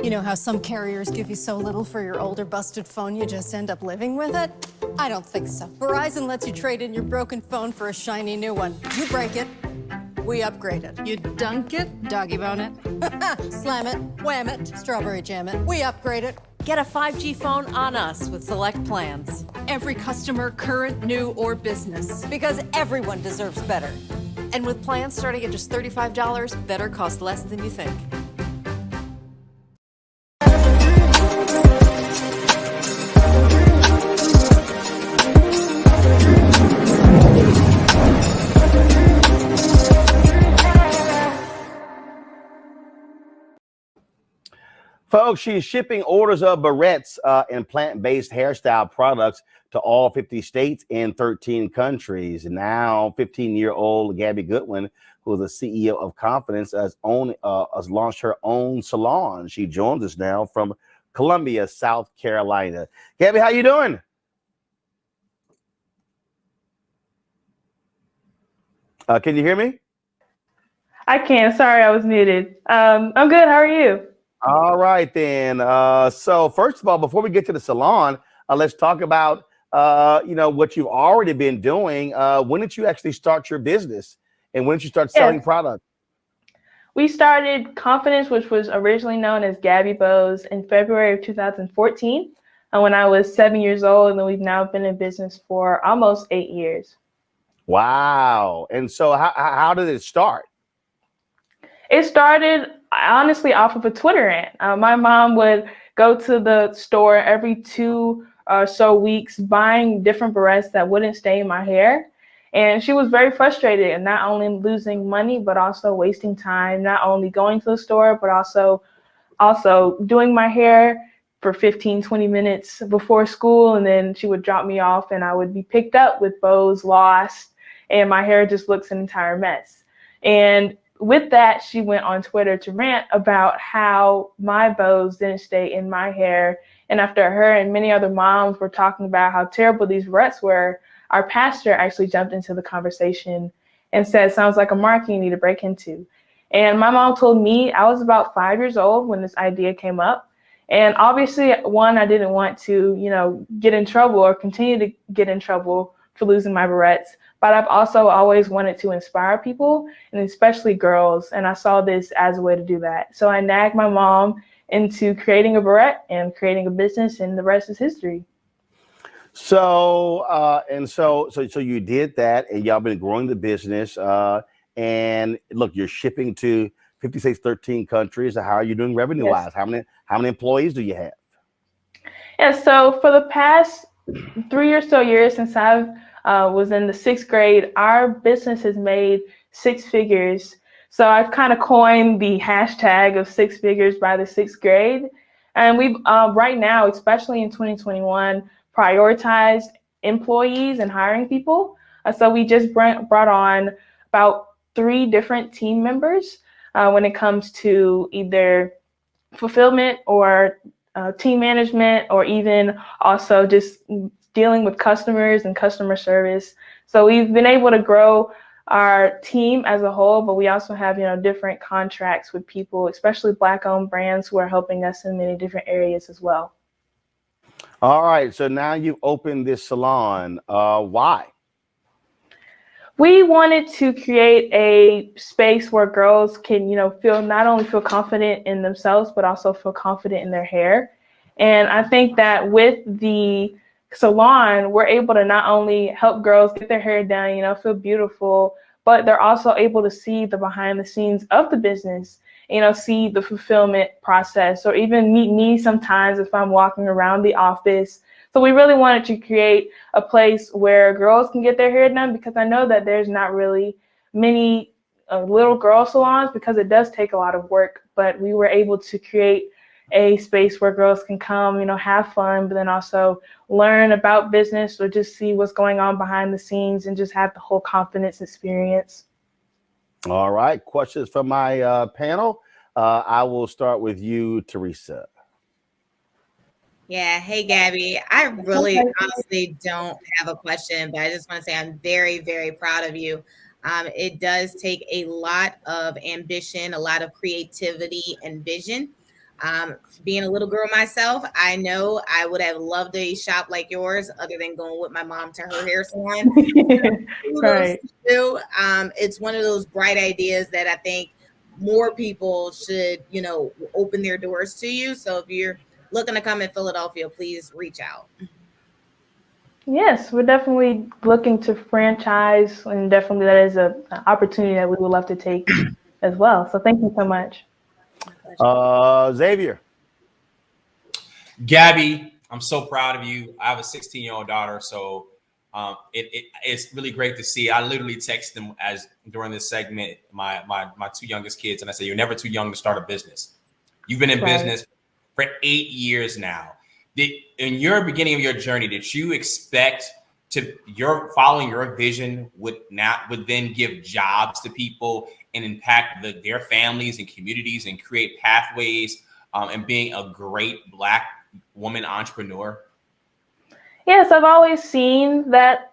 You know how some carriers give you so little for your older busted phone you just end up living with it? I don't think so. Verizon lets you trade in your broken phone for a shiny new one. You break it, we upgrade it. You dunk it, doggy bone it. Slam it, wham it, strawberry jam it. We upgrade it. Get a 5G phone on us with select plans. Every customer, current, new, or business. Because everyone deserves better. And with plans starting at just $35, better costs less than you think. Folks, she's shipping orders of barrettes and plant-based hairstyle products to all 50 states and 13 countries. Now, 15-year-old Gabby Goodwin, who is the CEO of Confidence, has launched her own salon. She joins us now from Columbia, South Carolina. Gabby, how you doing? Can you hear me? I can. Sorry, I was muted. I'm good. How are you? All right, then. So first of all, before we get to the salon, let's talk about, what you've already been doing. When did you actually start your business? And when did you start selling products? We started Confidence, which was originally known as Gabby Bows, in February of 2014 when I was 7 years old. And then we've now been in business for almost 8 years. Wow. And so how did it start? It started honestly off of a Twitter rant. My mom would go to the store every 2 or so weeks buying different barrettes that wouldn't stain my hair. And she was very frustrated and not only losing money, but also wasting time, not only going to the store, but also doing my hair for 15, 20 minutes before school. And then she would drop me off and I would be picked up with bows lost and my hair just looks an entire mess. And with that, she went on Twitter to rant about how my bows didn't stay in my hair. And after her and many other moms were talking about how terrible these barrettes were, our pastor actually jumped into the conversation and said, sounds like a market you need to break into. And my mom told me I was about 5 years old when this idea came up. And obviously, one, I didn't want to, get in trouble or continue to get in trouble for losing my barrettes. But I've also always wanted to inspire people, and especially girls. And I saw this as a way to do that. So I nagged my mom into creating a barrette and creating a business, and the rest is history. So you did that, and y'all been growing the business. And look, you're shipping to 50 states, 13 countries. How are you doing revenue-wise? Yes. How many employees do you have? Yeah, so for the past 3 or so years since I've was in the 6th grade, our business has made 6 figures. So I've kind of coined the hashtag of 6 figures by the 6th grade. And we've right now, especially in 2021, prioritized employees and hiring people. So we just brought on about 3 different team members when it comes to either fulfillment or team management, or even also just dealing with customers and customer service. So we've been able to grow our team as a whole, but we also have, different contracts with people, especially Black-owned brands who are helping us in many different areas as well. All right. So now you've opened this salon. Why? We wanted to create a space where girls can, not only feel confident in themselves, but also feel confident in their hair. And I think that with the salon, we're able to not only help girls get their hair done, feel beautiful, but they're also able to see the behind the scenes of the business, see the fulfillment process, or even meet me sometimes if I'm walking around the office. So we really wanted to create a place where girls can get their hair done, because I know that there's not really many little girl salons, because it does take a lot of work, but we were able to create a space where girls can come, have fun, but then also learn about business or just see what's going on behind the scenes and just have the whole confidence experience. All right. Questions from my panel. I will start with you, Teresa. Yeah. Hey, Gabby. I really honestly don't have a question, but I just want to say I'm very, very proud of you. It does take a lot of ambition, a lot of creativity and vision Being a little girl myself, I know I would have loved a shop like yours, other than going with my mom to her hair salon. Right. It's one of those bright ideas that I think more people should, open their doors to you. So if you're looking to come in Philadelphia, please reach out. Yes, we're definitely looking to franchise, and definitely that is an opportunity that we would love to take as well. So thank you so much. Xavier. Gabby, I'm so proud of you. I have a 16-year-old daughter, so it's really great to see. I literally text them during this segment, my two youngest kids, and I say, you're never too young to start a business. You've been in business for 8 years now. In your beginning of your journey, did you expect following your vision would then give jobs to people and impact their families and communities and create pathways and being a great Black woman entrepreneur? Yes, I've always seen that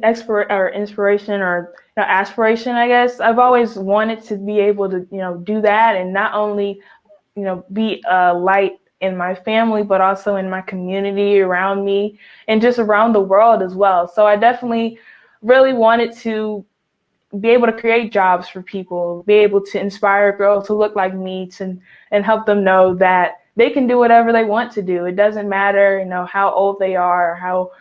inspiration or aspiration, I guess. I've always wanted to be able to, do that, and not only, be a light in my family, but also in my community around me and just around the world as well. So I definitely really wanted to be able to create jobs for people, be able to inspire girls who look like me and help them know that they can do whatever they want to do. It doesn't matter, how old they are, or how,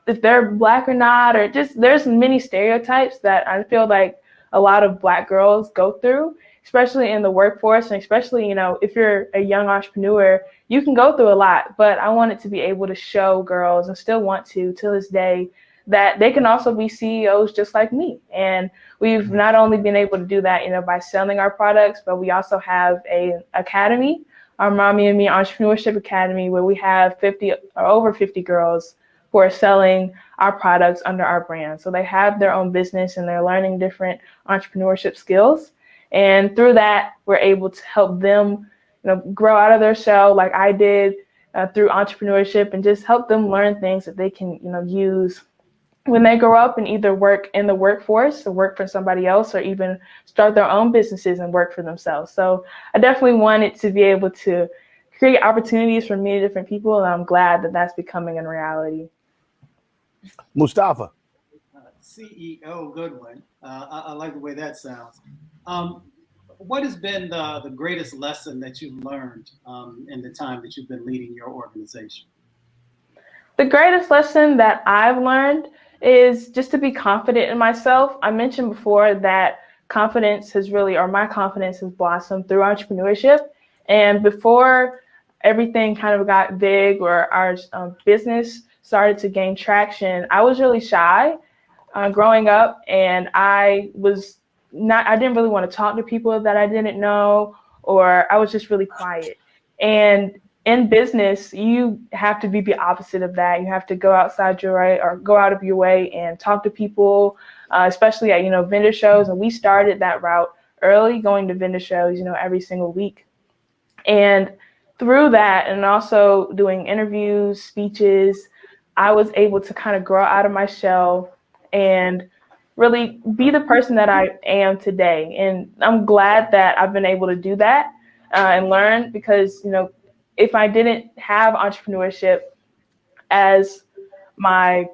if they're Black or not, or just there's many stereotypes that I feel like a lot of Black girls go through, especially in the workforce, and especially, if you're a young entrepreneur, you can go through a lot. But I wanted to be able to show girls, and still want to this day, that they can also be CEOs just like me. And we've not only been able to do that, by selling our products, but we also have an academy, our Mommy and Me Entrepreneurship Academy, where we have over 50 girls who are selling our products under our brand. So they have their own business and they're learning different entrepreneurship skills. And through that, we're able to help them, grow out of their shell like I did through entrepreneurship, and just help them learn things that they can, use when they grow up and either work in the workforce or work for somebody else, or even start their own businesses and work for themselves. So I definitely wanted to be able to create opportunities for many different people, and I'm glad that that's becoming a reality. Mustafa. CEO Goodwin. I like the way that sounds. What has been the greatest lesson that you've learned in the time that you've been leading your organization? The greatest lesson that I've learned is just to be confident in myself. I mentioned before that my confidence has blossomed through entrepreneurship. And before everything kind of got big, or our business started to gain traction, I was really shy growing up, and I didn't really want to talk to people that I didn't know, or I was just really quiet. And in business, you have to be the opposite of that. You have to go outside your way, or go out of your way and talk to people, especially at, vendor shows. And we started that route early, going to vendor shows, every single week. And through that, and also doing interviews, speeches, I was able to kind of grow out of my shell and really be the person that I am today. And I'm glad that I've been able to do that and learn, because, if I didn't have entrepreneurship as my,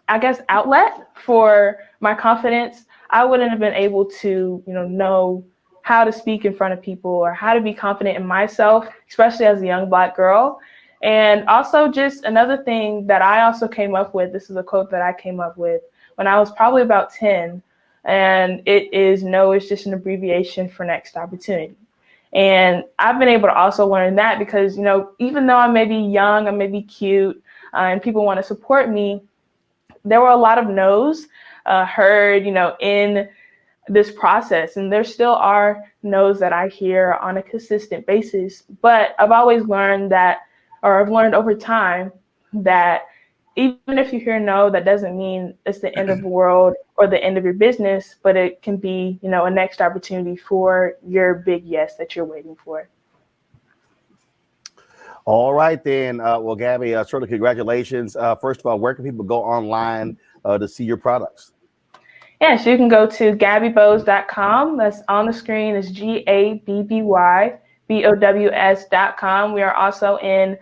outlet for my confidence, I wouldn't have been able to, know how to speak in front of people, or how to be confident in myself, especially as a young Black girl. And also, just another thing that I also came up with, this is a quote that I came up with when I was probably about 10, and it is, no is just an abbreviation for next opportunity. And I've been able to also learn that because, even though I may be young, I may be cute, and people want to support me, there were a lot of no's heard, in this process. And there still are no's that I hear on a consistent basis. But I've always learned I've learned over time that even if you hear no, that doesn't mean it's the end of the world or the end of your business, but it can be, a next opportunity for your big yes that you're waiting for. All right, then. Well, Gabby, certainly congratulations. First of all, where can people go online to see your products? Yes, you can go to gabbybose.com. That's on the screen. It's GABBY BOWS.com. We are also in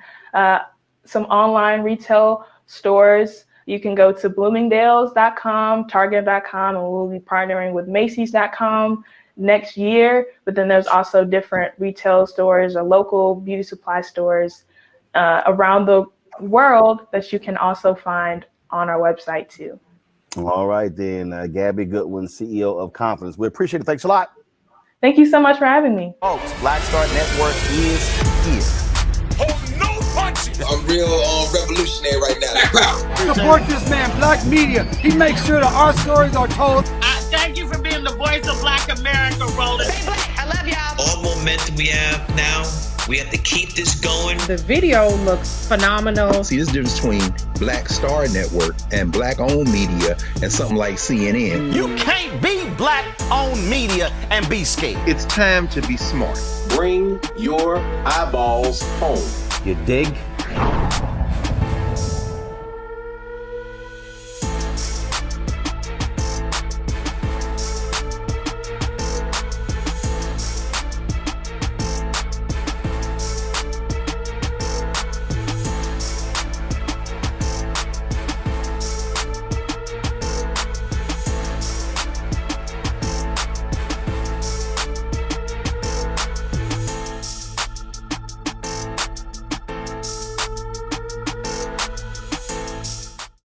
some online retail stores. You can go to Bloomingdale's.com, Target.com, and we'll be partnering with Macy's.com next year. But then there's also different retail stores or local beauty supply stores around the world that you can also find on our website too. All right, then, Gabby Goodwin, CEO of Confidence. We appreciate it. Thanks a lot. Thank you so much for having me. Folks, Black Star Network is here. Oh, no punches. I'm real revolutionary right now. Support this man, Black Media. He makes sure that our stories are told. Thank you for being the voice of Black America, Roland. Stay black. I love y'all. All momentum we have now, we have to keep this going. The video looks phenomenal. See, there's a difference between Black Star Network and Black-owned media and something like CNN. You can't be Black-owned media and be scared. It's time to be smart. Bring your eyeballs home. You dig?